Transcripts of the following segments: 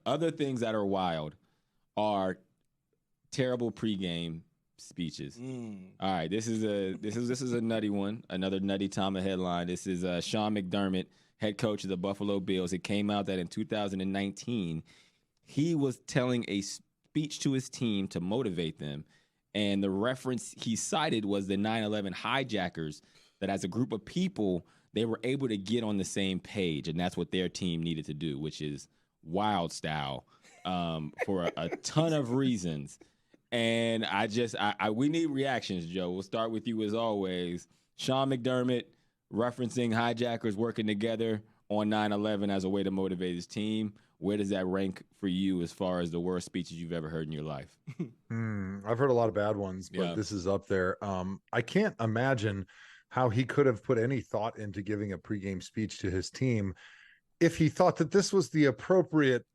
Other things that are wild are terrible pregame speeches. All right, this is a nutty one. Another nutty Thomas headline. This is Sean McDermott, head coach of the Buffalo Bills. It came out that in 2019, he was telling a speech to his team to motivate them, and the reference he cited was the 9/11 hijackers. That as a group of people, they were able to get on the same page, and that's what their team needed to do, which is wild style for a ton of reasons. And we need reactions, Joe. We'll start with you as always. Sean McDermott referencing hijackers working together on 9/11 as a way to motivate his team. Where does that rank for you as far as the worst speeches you've ever heard in your life? I've heard a lot of bad ones, but this is up there. I can't imagine how he could have put any thought into giving a pregame speech to his team if he thought that this was the appropriate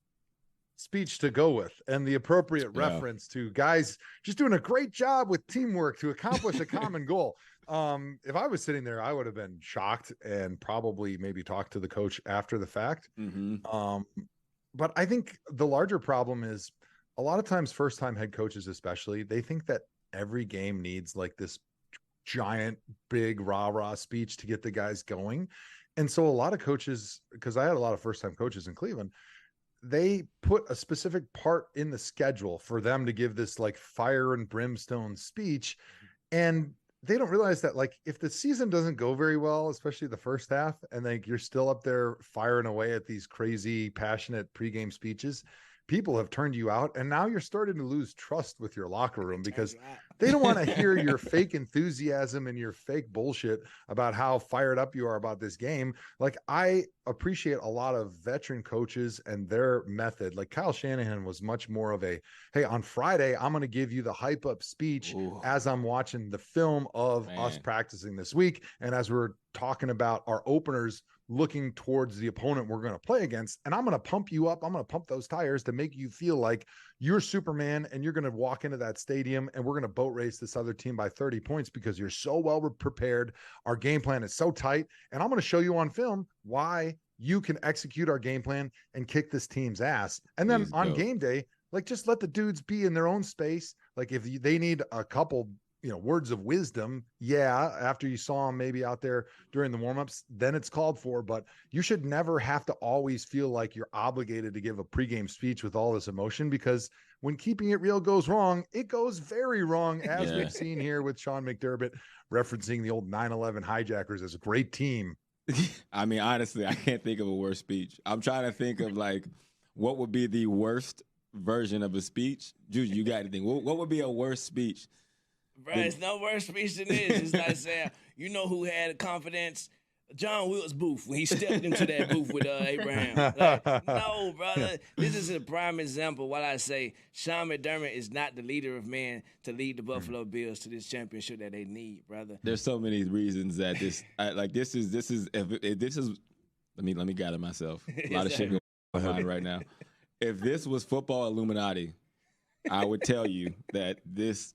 speech to go with and the appropriate reference to guys just doing a great job with teamwork to accomplish a common goal. If I was sitting there, I would have been shocked and probably maybe talked to the coach after the fact. But I think the larger problem is a lot of times first-time head coaches especially, they think that every game needs like this giant, big, rah-rah speech to get the guys going. And so a lot of coaches, because I had a lot of first-time coaches in Cleveland, they put a specific part in the schedule for them to give this like fire and brimstone speech. And they don't realize that like if the season doesn't go very well, especially the first half, and like you're still up there firing away at these crazy, passionate pregame speeches, people have turned you out, and now you're starting to lose trust with your locker room because they don't want to hear your fake enthusiasm and your fake bullshit about how fired up you are about this game. Like, I appreciate a lot of veteran coaches and their method. Like Kyle Shanahan was much more of a, hey, on Friday, I'm going to give you the hype up speech as I'm watching the film of us practicing this week. And as we're talking about our openers looking towards the opponent we're going to play against, and I'm going to pump you up. I'm going to pump those tires to make you feel like you're Superman, and you're going to walk into that stadium and we're going to boat race this other team by 30 points because you're so well prepared. Our game plan is so tight, and I'm going to show you on film why you can execute our game plan and kick this team's ass. And then on game day, like, just let the dudes be in their own space. Like, if they need a couple, words of wisdom, after you saw them maybe out there during the warmups, then it's called for. But you should never have to always feel like you're obligated to give a pregame speech with all this emotion, because when keeping it real goes wrong, it goes very wrong, as we've seen here with Sean McDermott referencing the old 9/11 hijackers as a great team. I mean, honestly, I can't think of a worse speech. I'm trying to think of like what would be the worst version of a speech. Juju, you got anything? What would be a worse speech? Bro, it's no worse speech than this. It's like saying, who had confidence? John Wilkes Booth, when he stepped into that booth with Abraham. Like, no, brother. This is a prime example. What I say, Sean McDermott is not the leader of men to lead the Buffalo Bills to this championship that they need, brother. There's so many reasons that this is. Let me gather myself. A lot of shit going on right now. If this was football Illuminati, I would tell you that this,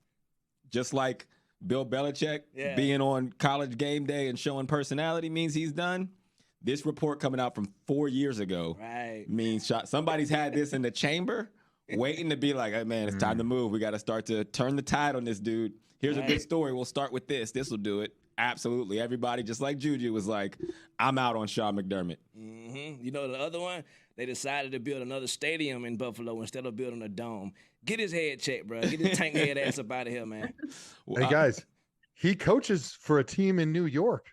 just like Bill Belichick being on College Game Day and showing personality means he's done, this report coming out from 4 years ago means somebody's had this in the chamber waiting to be like, hey, man, it's time to move. We got to start to turn the tide on this dude. Here's a good story. We'll start with this. This will do it. Absolutely. Everybody, just like Juju, was like, I'm out on Sean McDermott. Mm-hmm. The other one? They decided to build another stadium in Buffalo instead of building a dome. Get his head checked, bro. Get his tank head ass up out of here, man. Hey, guys, he coaches for a team in New York.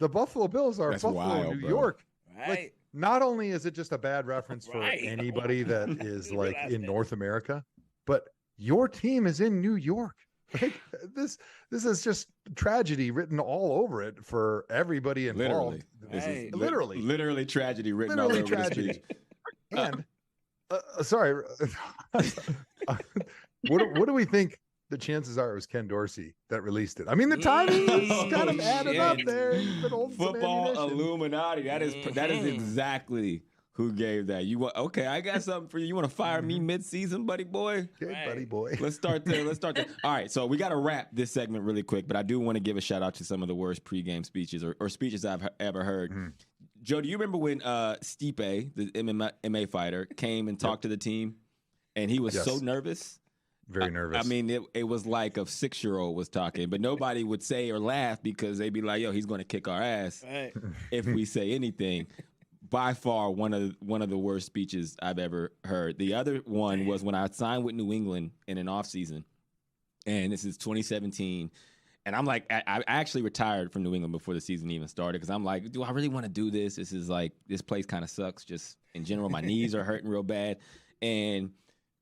The Buffalo Bills are Buffalo, wild, New York. Right. Like, not only is it just a bad reference for anybody that is like in North America, but your team is in New York. Like, this is just tragedy written all over it for everybody involved. Literally tragedy written all over the speech. And sorry, what do we think the chances are it was Ken Dorsey that released it? I mean, the timing kind of added up there. Football Illuminati. That is exactly who gave that. I got something for you. You want to fire me mid-season, buddy boy? Okay, buddy boy. Let's start there. All right, so we got to wrap this segment really quick, but I do want to give a shout out to some of the worst pregame speeches or speeches I've ever heard. Joe, do you remember when Stipe, the MMA fighter, came and talked to the team, and he was so nervous? Very nervous. I mean, it was like a 6-year-old was talking, but nobody would say or laugh because they'd be like, "Yo, he's going to kick our ass if we say anything." By far, one of the worst speeches I've ever heard. The other one was when I signed with New England in an offseason, and this is 2017. And I'm like, I actually retired from New England before the season even started because I'm like, do I really want to do this? This place kind of sucks. Just in general, my knees are hurting real bad. And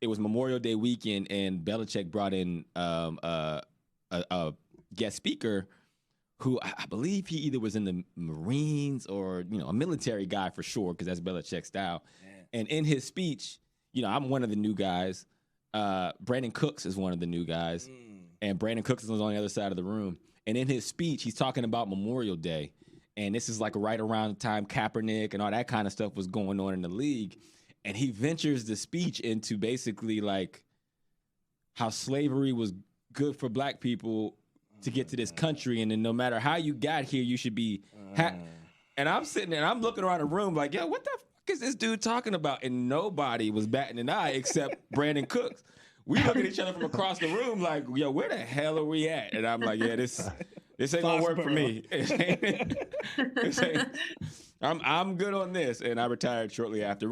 it was Memorial Day weekend, and Belichick brought in a guest speaker who I believe he either was in the Marines or, a military guy for sure, because that's Belichick's style. Yeah. And in his speech, I'm one of the new guys. Brandon Cooks is one of the new guys. And Brandon Cooks was on the other side of the room. And in his speech, he's talking about Memorial Day. And this is like right around the time Kaepernick and all that kind of stuff was going on in the league. And he ventures the speech into basically like how slavery was good for black people to get to this country. And then no matter how you got here, you should be. And I'm sitting there and I'm looking around the room like, yo, what the fuck is this dude talking about? And nobody was batting an eye except Brandon Cooks. We look at each other from across the room like, yo, where the hell are we at? And I'm like, yeah, this ain't gonna work for me. I'm good on this. And I retired shortly after.